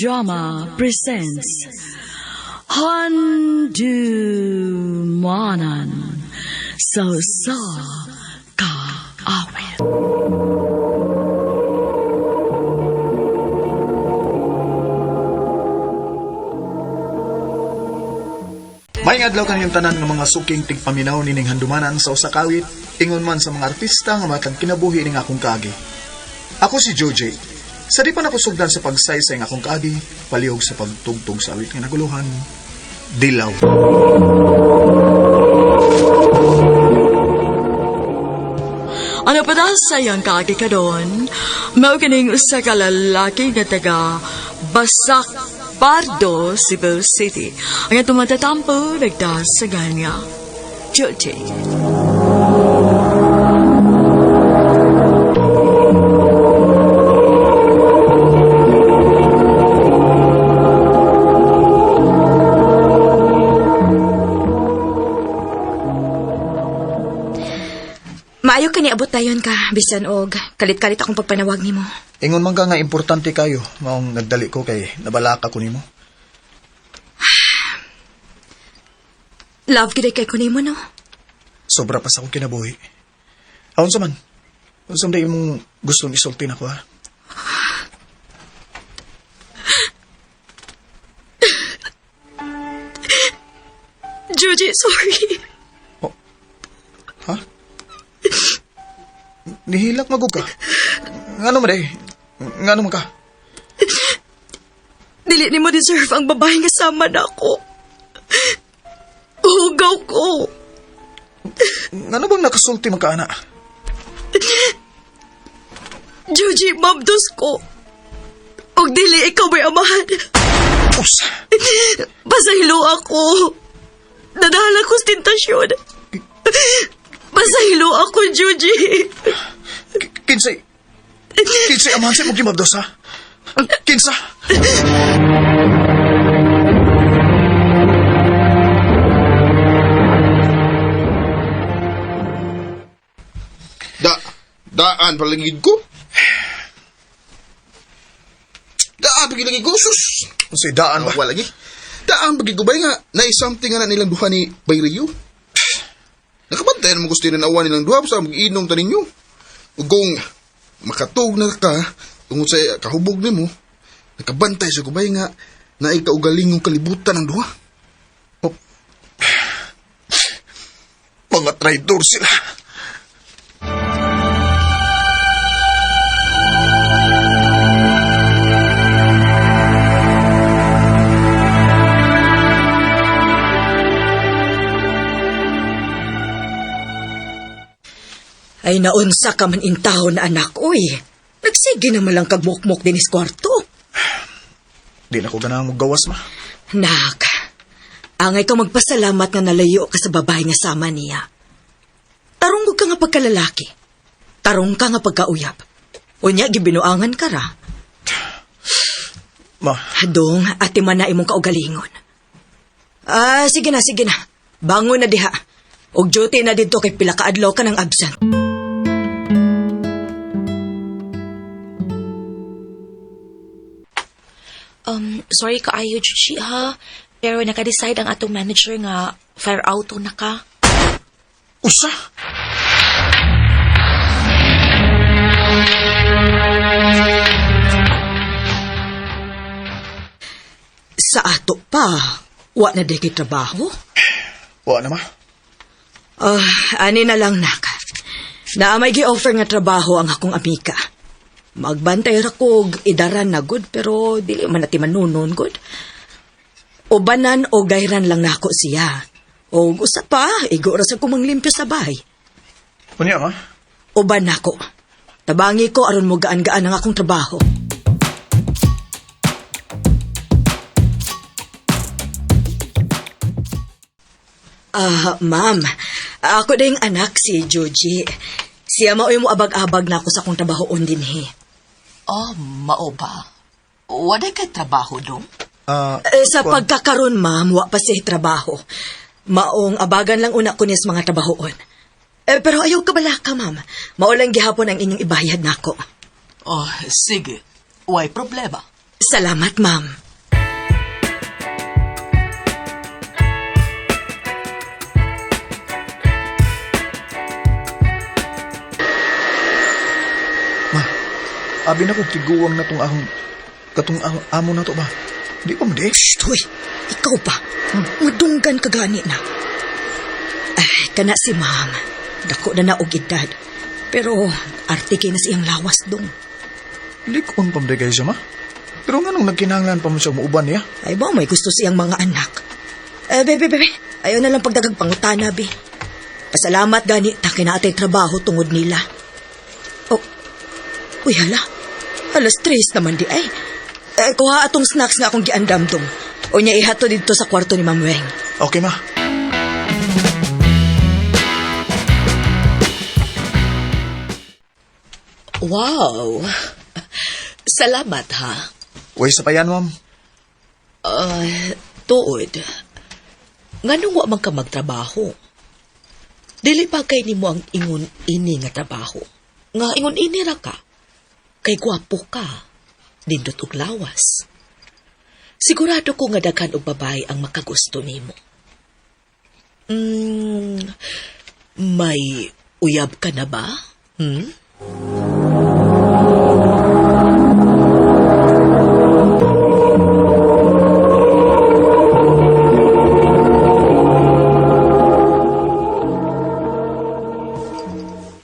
Drama presents Handumanan Sa Kaawit. May adlaw kaniyong tanan ng mga suking tigpaminaw nining handumanan sa usa ka awit, ingon man sa mga artista nga matag kinabuhi ning akong kaagi. Ako si Joji. Sa di pa nakusugdan sa pagsaysay ng akong kaagi, palihog sa pagtugtog sa awit nga naguluhan, Dilaw. Ano pa daw sayang kagi ka doon? Mao kining usa ka lalaki nga taga Basak Bardo, Cebu City. Ang atong matatampo nagdasagan nga. Joji. Maayo ka niabot dayon ka, bisan og kalit-kalit akong pagpanawag nimo. Ingon man ka nga importante kayo, maong nagdali ko kay nabalaka ko nimo. Love gid kay ko nimo, no? Sobra pa sa akong kinabuhi. Aon sa man, unsa man imong gustong isulti nako ha? Joji, sorry. Ha? Nihilak magug ka. Ngano man day? Ngano man ka? Dili nimo deserve ang babae nga sama nako. Hugaw ko. Ngano bang nakasulti man ka ana? Joji, mabdos ko. Og dili ikaw may amahan. Usa. Pasahilo ako. Nadala ko sa tentasyon. Pasahilo ako, Joji. Kinsay amahan sa imong gimabdos ha? Kinsa? Daan palagid ko. Daan palagid ko, sus. Unsay daan ba? Wala lagi. Daan palagid ko ba nga, na-something nga na nilang duha ni Bayriyo. Nakabantayan mo gusto na awan nilang duha, sa mag-inom ta ninyo. Ug kung makatug na ka, tungod sa kahubog nimo, nakabantay sa kubay nga, na ikaugaling yung kalibutan ng duha. Mga traitor sila. Ay naunsa ka man intaho na anak, uy. Nagsige naman lang kagmukmok din is kwarto. Di na ko ganang gawas ma. Nak, angay ka magpasalamat nga nalayo ka sa babae nga sama niya. Tarong ka nga pagkalalaki. Tarong ka nga pagkauyab. Unya, gibinuangan ka ra. Ma. Hadong, ati man na imong kaugalingon. Sige na. Bangon na diha. Og duty na dito kay pila ka adlaw ka ng absent. Sorry kaayo, Juji, ha? Pero naka-decide ang atong manager nga fire auto na ka. Usa? Sa ato pa, wa na di kay trabaho. Wa na ma. Ani na lang, nak. Na may gi-offer nga trabaho ang akong amika. Magbantay ra kog idaran na good, pero dili man nati manunon good. Ubanan o gayran lang nako siya. O usa pa, igo ra sa kumanglimpyo sa bahay. Unya ma? Uban nako. Tabangi ko aron mo gaan-gaan ang akong trabaho. Ma'am, ako ding anak si Joji. Siya maoy mo abag-abag na ako sa akong trabahoon din he. Oh, mao ba? Wala kay trabaho dong? Sa pagkakaroon, ma'am, wa pa siya trabaho. Maong abagan lang una ko niya sa mga trabahoon. Pero ayaw ka bala ka, ma'am. Maulang gihapon ang inyong ibayad nako. Oh, sige. Way problema. Salamat, ma'am. Ma, abi na ko tiguang na tong amo na to ba? Di pa madi? Shh, hoy. Ikaw pa. Madunggan ka gani na. Ay, kana si ma'am. Dako na naog edad. Pero, arte kay na siyang lawas dong. Likon pa madi kayo siya, ma? Pero nga nung nagkinanglan pa mo siya muuban niya? Ay ba, may gusto siyang mga anak. Bebe. Ayaw na lang pagdagang pangutana, be. Pasalamat gani, takin na atay trabaho tungod nila. Oh, uy hala. Alas 3 naman di ay. Kuha atong snacks nga akong giandam dong. O niya ihato dito sa kwarto ni Ma'am Weng. Okay, ma. Wow. Salamat, ha? Uy, sa pa yan, ma'am. Tuod. Nganong wa man ka magtrabaho? Dili pa kay nimo ang ingon ini nga trabaho. Nga ingon ini ra ka. Kay gwapo ka. Nindot og lawas. Sigurado ko nga daghan og babae ang makagusto nimo. May uyab ka na ba?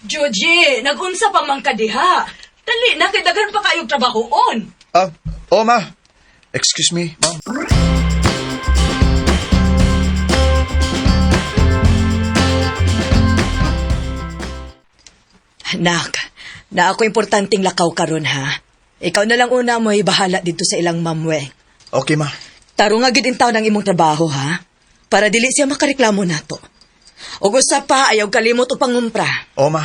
Joji, nagunsa pa man ka diha. Dali na, kay daghan pa kayong trabahoon. Ma. Excuse me, ma'am. Nak, na ako importanteng lakaw karon ha. Ikaw na lang una mo bahala dito sa ilang mamwe. Okay, ma. Tarong nga gid intaw ng imong trabaho ha. Para dili siya makareklamo nato. Ug usa pa ayaw kalimot og pangumpra. O, ma.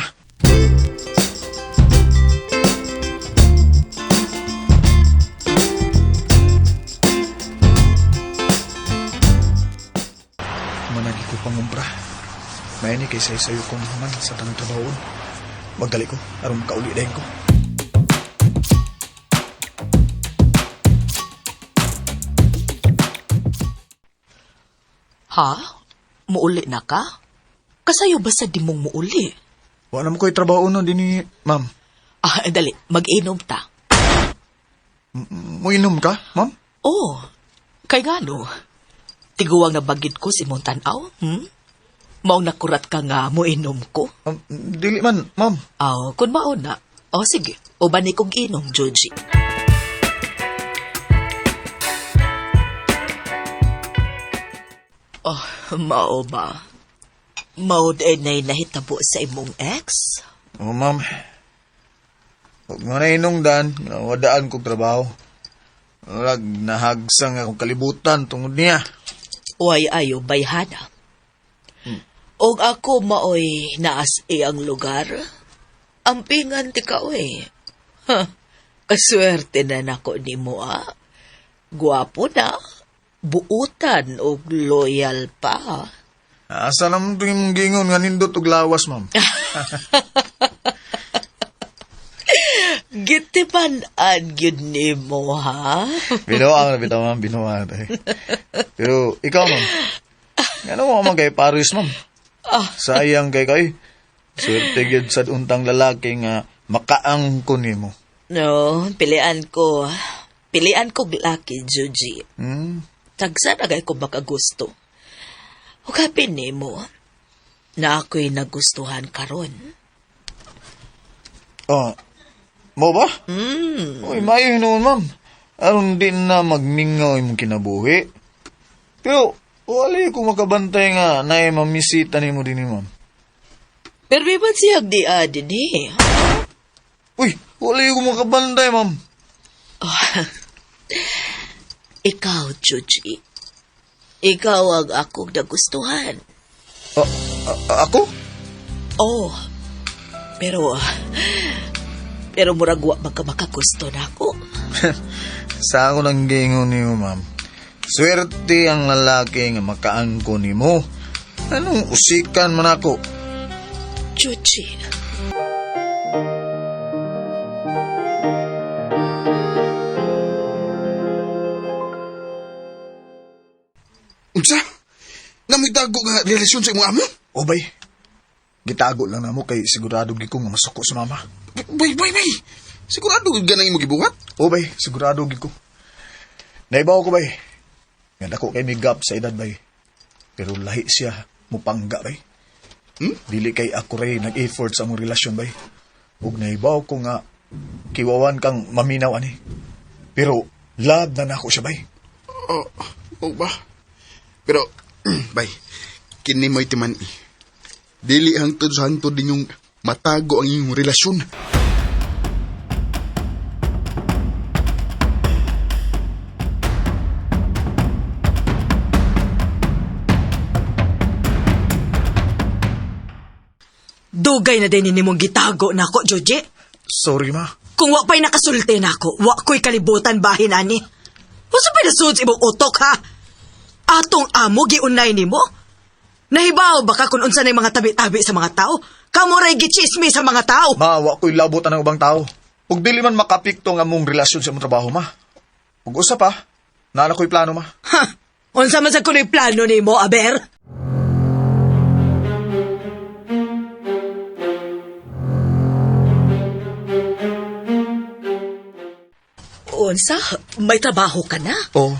Managi ko pangumpra. May ni kay sayo kong naman sa tanong trabahoon. Magdali ko, aron makauli dahin ko. Ha? Muuli na ka? Kasayo ba sa dimong muuli? Wala naman ko'y trabaho nun din ni ma'am. Dali, mag-inom ta. Muinom ka, ma'am? Oh, kay gano? Tiguwang na bagid ko si mong tanaw, Maong nakurat ka nga mo inom ko? Dili man, ma'am. Kung mauna. Sige, uban ni kong inom, Joji. Mao ba? Mao din na nahitabo sa imong ex? O, ma'am. Huwag mo na inungdan, wadaan kong trabaho. Wag nahagsang akong kalibutan tungod niya. Uy ayo bayhana. Og ako maoy naas ang lugar. Ampingan ti ka oy. Kaswerte na nako nimo Guwapo na, buutan og loyal pa. Asa naman ito yung gingon nga nindot og lawas, ma'am. Gitipan-an gyud nimo ha. Binuwa na bitaw, ma'am. Binuwa na. Pero ikaw, ma'am. Ano mo man kay Paris, ma'am? Sayang kay kay. Swerte gyud sa untang lalaki nga makaang ko nimo. No, pilian ko. Pilian ko laki, Joji. Tagsa na kay ko makagusto. Hukapin nimo na ako'y nagustuhan karon. Mo ba? Uy, mayo noon, ma'am. Aron din na magmingaw imong kinabuhi. Pero, wala ko makabantay nga na mamisita ni mo din ni ma'am. Pero may ba't siyag di adin Uy, wala ko makabantay, ma'am. Ikaw, Joji. Ikaw ang akong nagustuhan. Ako? Pero murag wa makagusto na ako. Sa ako lang gingon ni mo, ma'am. Swerte ang lalaki nga makaangko ni mo. Anong usikan man ako? Joji. Unsa? Nga may dago nga relasyon sa imong amo? O bay, gitago lang na mo kay sigurado gid ko nga masuko sa mama. Bay. Sigurado ka nang imong gibuhat? O bay, sigurado gid ko. Naibaw ko bay. Nga dako kay may gap sa edad bay. Pero lahi siya mupangga bay. Dili kay ako ray nag-effort sa among relasyon bay. Ug naibaw ko nga kiwawan kang maminaw ani. Pero love na nako siya bay. O ba? Pero, bay, kini mo'y timan Dili hangtod sa hangtod din yung matago ang inyong relasyon. Dugay na din nimong gitago nako, Joji. Sorry ma. Kung wa pa'y nakasulti nako, wa ko'y kalibutan bahin ani. Wasa pa'y nasud sa imong utok ha? Atong amo giunay nimo? Nahibaw baka kung unsa nay mga tabi-tabi sa mga tao? Kamo ray gichismi sa mga tao. Maawa ko'y labot ng ubang tao. Ug dili man makapikto nga mong relasyon sa mong trabaho, ma. Ug usa pa, naala ko'y plano, ma. Ha? Unsa man sa kuno'y plano nimo, Aber? Unsa? May trabaho ka na? Oo.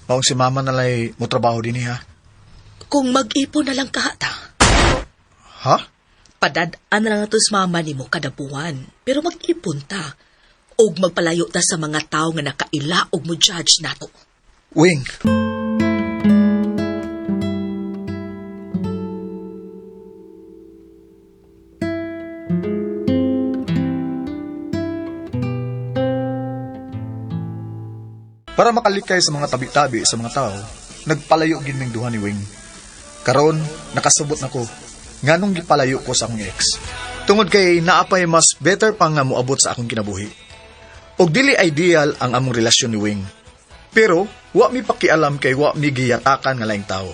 Maong si mama nalay mo trabaho din ha. Kung mag-ipon na lang ka ta. Ha? Padadaan na lang na to sa mama ni mo kada buwan. Pero mag-ipon ta. Og magpalayo ta sa mga tao nga nakaila og mo judge nato. Wing. Para makalikay sa mga tabi-tabi sa mga tao, nagpalayo gid ming duha ni Wing. Karon, nakasabot na ko. Nganong gipalayo ko sa akong ex. Tungod kay naapay mas better pa nga moabot sa akong kinabuhi. Og dili ideal ang among relasyon ni Wing. Pero, wa mi pakialam kay wa mi giyatakan nga laing tao.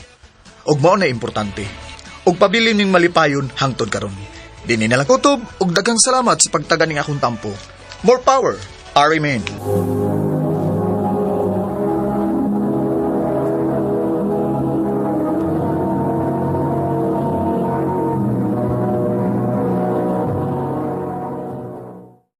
Og mao na importante. Og pabilin ning malipayon hangtod karon. Dinhi na lang kutob og daghang salamat sa pagtagan ning akong tampo. More power, Ari Man.